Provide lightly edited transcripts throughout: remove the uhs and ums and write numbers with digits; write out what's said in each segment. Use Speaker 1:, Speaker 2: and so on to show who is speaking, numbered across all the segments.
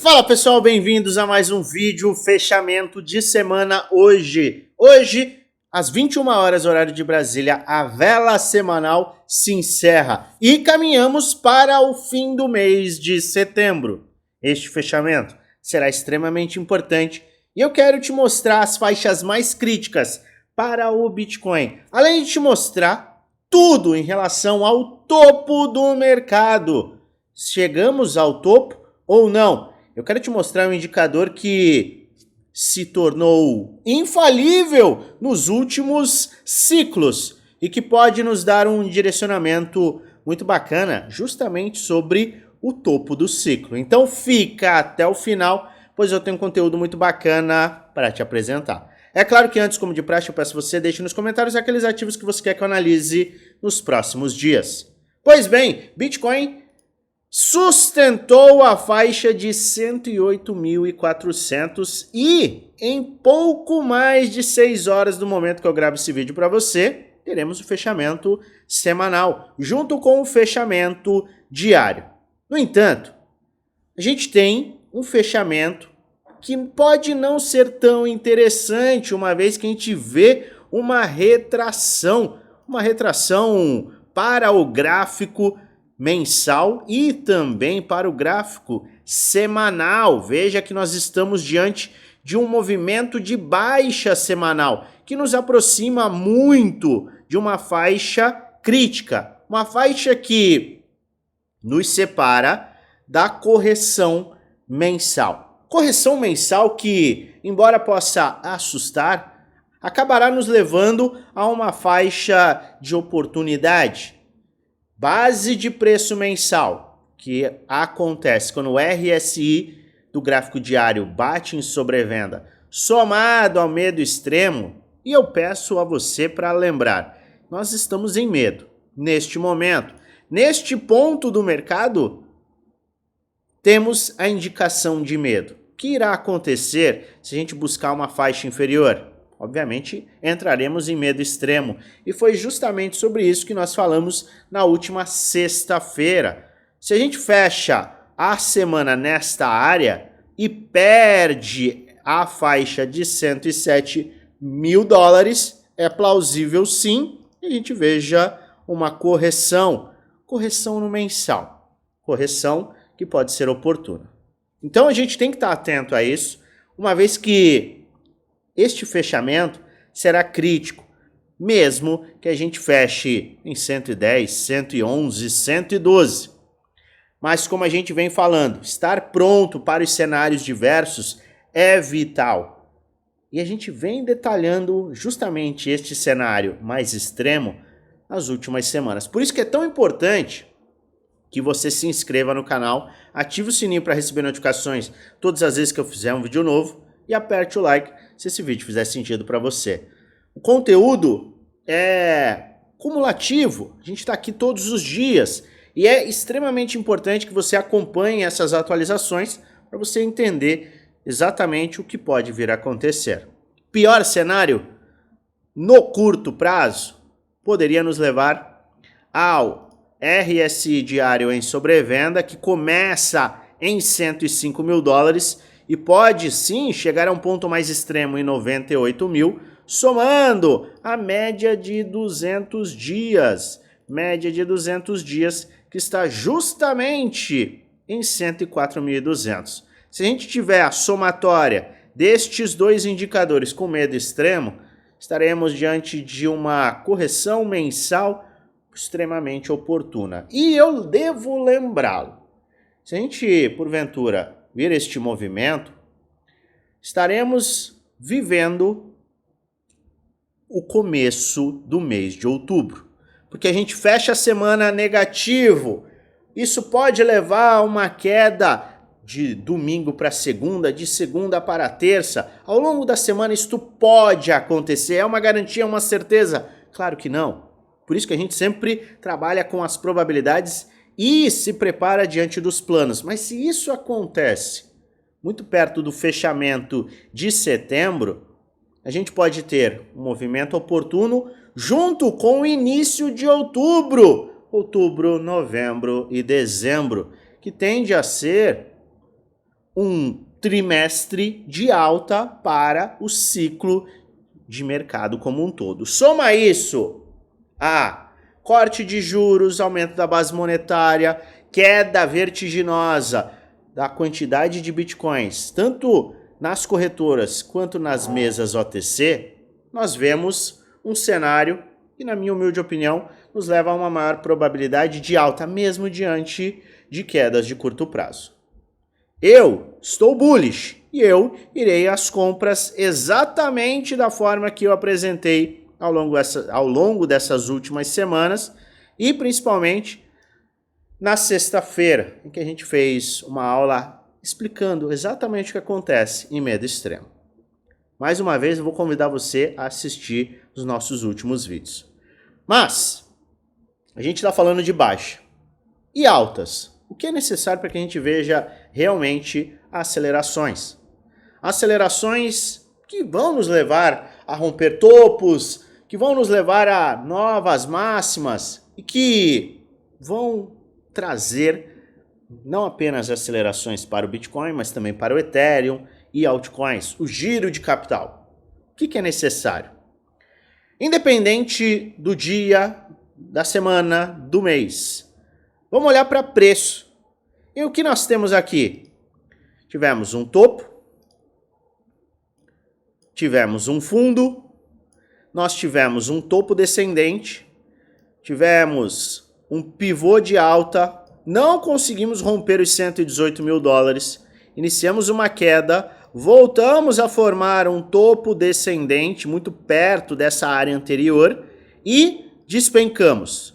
Speaker 1: Fala pessoal, bem-vindos a mais um vídeo fechamento de semana Hoje, às 21 horas, horário de Brasília, a vela semanal se encerra e caminhamos para o fim do mês de setembro. Este fechamento será extremamente importante e eu quero te mostrar as faixas mais críticas para o Bitcoin, além de te mostrar tudo em relação ao topo do mercado. Chegamos ao topo ou não? Eu quero te mostrar um indicador que se tornou infalível nos últimos ciclos e que pode nos dar um direcionamento muito bacana justamente sobre o topo do ciclo. Então fica até o final, pois eu tenho um conteúdo muito bacana para te apresentar. É claro que antes, como de praxe, eu peço você deixe nos comentários aqueles ativos que você quer que eu analise nos próximos dias. Pois bem, Bitcoin sustentou a faixa de 108.400 e em pouco mais de 6 horas do momento que eu gravo esse vídeo para você, teremos o fechamento semanal, junto com o fechamento diário. No entanto, a gente tem um fechamento que pode não ser tão interessante, uma vez que a gente vê uma retração para o gráfico mensal e também para o gráfico semanal. Veja que nós estamos diante de um movimento de baixa semanal que nos aproxima muito de uma faixa crítica, uma faixa que nos separa da correção mensal. Correção mensal que, embora possa assustar, acabará nos levando a uma faixa de oportunidade. Base de preço mensal, que acontece quando o RSI do gráfico diário bate em sobrevenda, somado ao medo extremo, e eu peço a você para lembrar, nós estamos em medo. Neste momento, neste ponto do mercado, temos a indicação de medo. O que irá acontecer se a gente buscar uma faixa inferior? Obviamente, entraremos em medo extremo. E foi justamente sobre isso que nós falamos na última sexta-feira. Se a gente fecha a semana nesta área e perde a faixa de 107 mil dólares, é plausível sim que a gente veja uma correção no mensal. Correção que pode ser oportuna. Então a gente tem que estar atento a isso, uma vez que este fechamento será crítico, mesmo que a gente feche em 110, 111, 112. Mas como a gente vem falando, estar pronto para os cenários diversos é vital. E a gente vem detalhando justamente este cenário mais extremo nas últimas semanas. Por isso que é tão importante que você se inscreva no canal, ative o sininho para receber notificações todas as vezes que eu fizer um vídeo novo e aperte o like se esse vídeo fizer sentido para você. O conteúdo é cumulativo, a gente está aqui todos os dias e é extremamente importante que você acompanhe essas atualizações para você entender exatamente o que pode vir a acontecer. Pior cenário, no curto prazo, poderia nos levar ao RSI diário em sobrevenda, que começa em 105 mil dólares e pode sim chegar a um ponto mais extremo em 98 mil, somando a média de 200 dias. Média de 200 dias que está justamente em 104.200. Se a gente tiver a somatória destes dois indicadores com medo extremo, estaremos diante de uma correção mensal extremamente oportuna. E eu devo lembrá-lo, se a gente, porventura, vir este movimento, estaremos vivendo o começo do mês de outubro. Porque a gente fecha a semana negativo. Isso pode levar a uma queda de domingo para segunda, de segunda para terça. Ao longo da semana isto pode acontecer. É uma garantia, é uma certeza? Claro que não. Por isso que a gente sempre trabalha com as probabilidades e se prepara diante dos planos. Mas se isso acontece muito perto do fechamento de setembro, a gente pode ter um movimento oportuno junto com o início de outubro. Outubro, novembro e dezembro, que tende a ser um trimestre de alta para o ciclo de mercado como um todo. Soma isso a corte de juros, aumento da base monetária, queda vertiginosa da quantidade de bitcoins, tanto nas corretoras quanto nas mesas OTC, nós vemos um cenário que, na minha humilde opinião, nos leva a uma maior probabilidade de alta, mesmo diante de quedas de curto prazo. Eu estou bullish e eu irei às compras exatamente da forma que eu apresentei ao longo dessas últimas semanas e principalmente na sexta-feira, em que a gente fez uma aula explicando exatamente o que acontece em medo extremo. Mais uma vez eu vou convidar você a assistir os nossos últimos vídeos. Mas a gente está falando de baixa e altas. O que é necessário para que a gente veja realmente acelerações? Acelerações que vão nos levar a romper topos, que vão nos levar a novas máximas e que vão trazer não apenas acelerações para o Bitcoin, mas também para o Ethereum e altcoins, o giro de capital. O que é necessário? Independente do dia, da semana, do mês, vamos olhar para preço. E o que nós temos aqui? Tivemos um topo, tivemos um fundo, nós tivemos um topo descendente, tivemos um pivô de alta, não conseguimos romper os 118 mil dólares, iniciamos uma queda, voltamos a formar um topo descendente muito perto dessa área anterior e despencamos.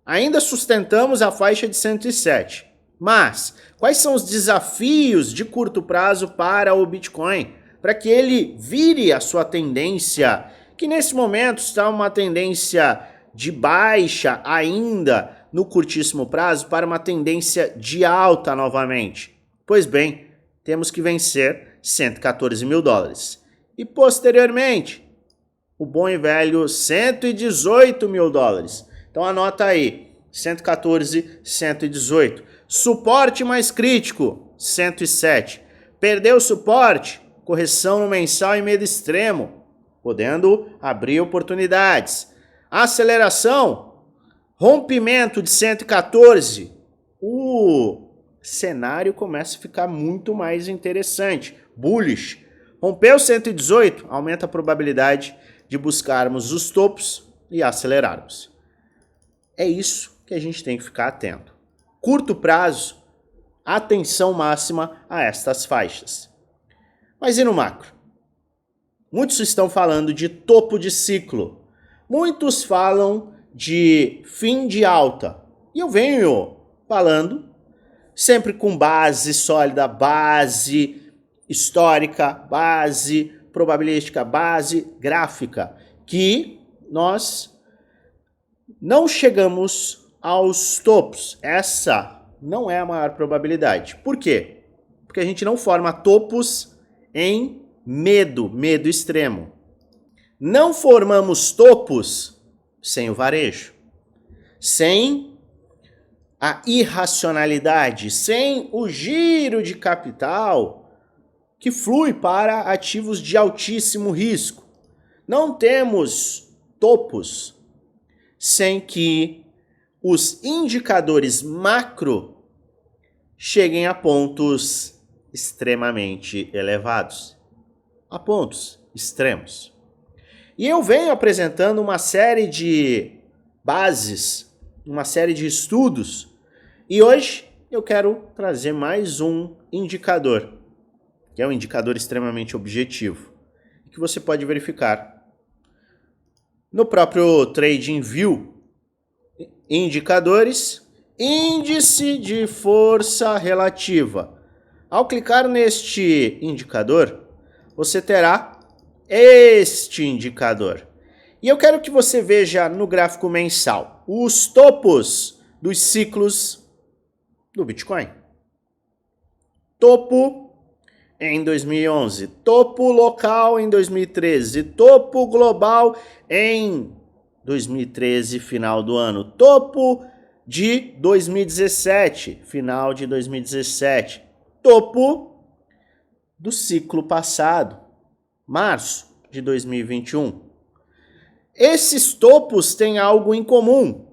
Speaker 1: Ainda sustentamos a faixa de 107. Mas quais são os desafios de curto prazo para o Bitcoin? Para que ele vire a sua tendência, que nesse momento está uma tendência de baixa ainda no curtíssimo prazo, para uma tendência de alta novamente. Pois bem, temos que vencer 114 mil dólares. E posteriormente, o bom e velho 118 mil dólares. Então anota aí, 114, 118. Suporte mais crítico, 107. Perdeu o suporte, correção no mensal em medo extremo, podendo abrir oportunidades. Aceleração, rompimento de 114. O cenário começa a ficar muito mais interessante. Bullish. Rompeu 118, aumenta a probabilidade de buscarmos os topos e acelerarmos. É isso que a gente tem que ficar atento. Curto prazo, atenção máxima a estas faixas. Mas e no macro? Muitos estão falando de topo de ciclo. Muitos falam de fim de alta. E eu venho falando sempre com base sólida, base histórica, base probabilística, base gráfica, que nós não chegamos aos topos. Essa não é a maior probabilidade. Por quê? Porque a gente não forma topos em medo extremo. Não formamos topos sem o varejo, sem a irracionalidade, sem o giro de capital que flui para ativos de altíssimo risco. Não temos topos sem que os indicadores macro cheguem a pontos extremamente elevados, a pontos extremos. E eu venho apresentando uma série de bases, uma série de estudos, e hoje eu quero trazer mais um indicador, que é um indicador extremamente objetivo, que você pode verificar no próprio TradingView. Indicadores, índice de força relativa. Ao clicar neste indicador, você terá este indicador. E eu quero que você veja no gráfico mensal os topos dos ciclos do Bitcoin. Topo em 2011, topo local em 2013, topo global em 2013, final do ano, topo de 2017, final de 2017, topo do ciclo passado, março de 2021. Esses topos têm algo em comum.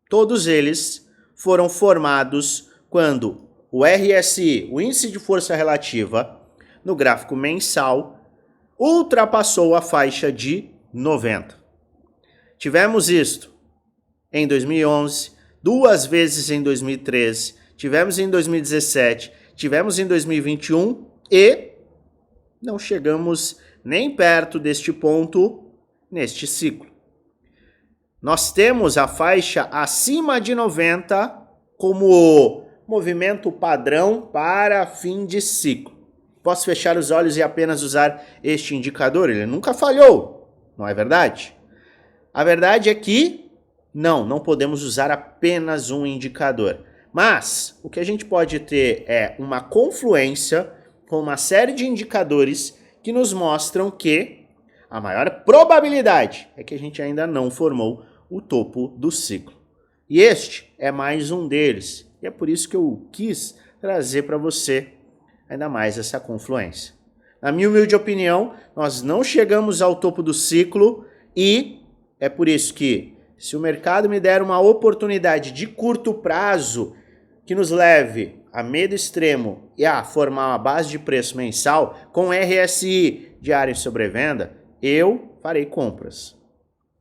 Speaker 1: Todos eles foram formados quando o RSI, o Índice de Força Relativa, no gráfico mensal, ultrapassou a faixa de 90. Tivemos isto em 2011, 2 vezes em 2013, tivemos em 2017, tivemos em 2021 e não chegamos nem perto deste ponto neste ciclo. Nós temos a faixa acima de 90 como movimento padrão para fim de ciclo. Posso fechar os olhos e apenas usar este indicador? Ele nunca falhou, não é verdade? A verdade é que não podemos usar apenas um indicador. Mas o que a gente pode ter é uma confluência com uma série de indicadores que nos mostram que a maior probabilidade é que a gente ainda não formou o topo do ciclo. E este é mais um deles. E é por isso que eu quis trazer para você ainda mais essa confluência. Na minha humilde opinião, nós não chegamos ao topo do ciclo e é por isso que, se o mercado me der uma oportunidade de curto prazo que nos leve a medo extremo e a formar uma base de preço mensal com RSI diário em sobrevenda, eu farei compras.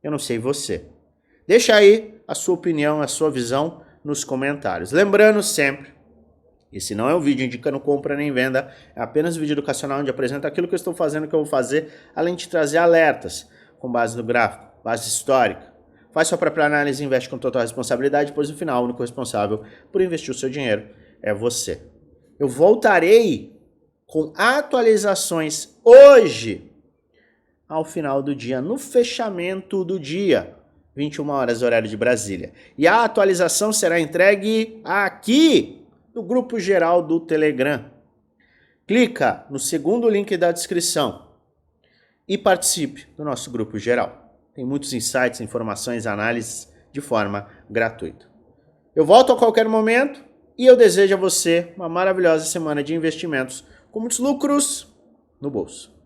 Speaker 1: Eu não sei você. Deixa aí a sua opinião, a sua visão nos comentários. Lembrando sempre, esse não é um vídeo indicando compra nem venda, é apenas um vídeo educacional onde apresento aquilo que eu estou fazendo, que eu vou fazer, além de trazer alertas com base no gráfico, base histórica. Faz sua própria análise e investe com total responsabilidade, pois no final o único responsável por investir o seu dinheiro é você. Eu voltarei com atualizações hoje, ao final do dia, no fechamento do dia, 21 horas, horário de Brasília. E a atualização será entregue aqui no grupo geral do Telegram. Clica no segundo link da descrição e participe do nosso grupo geral. Tem muitos insights, informações, análises de forma gratuita. Eu volto a qualquer momento e eu desejo a você uma maravilhosa semana de investimentos com muitos lucros no bolso.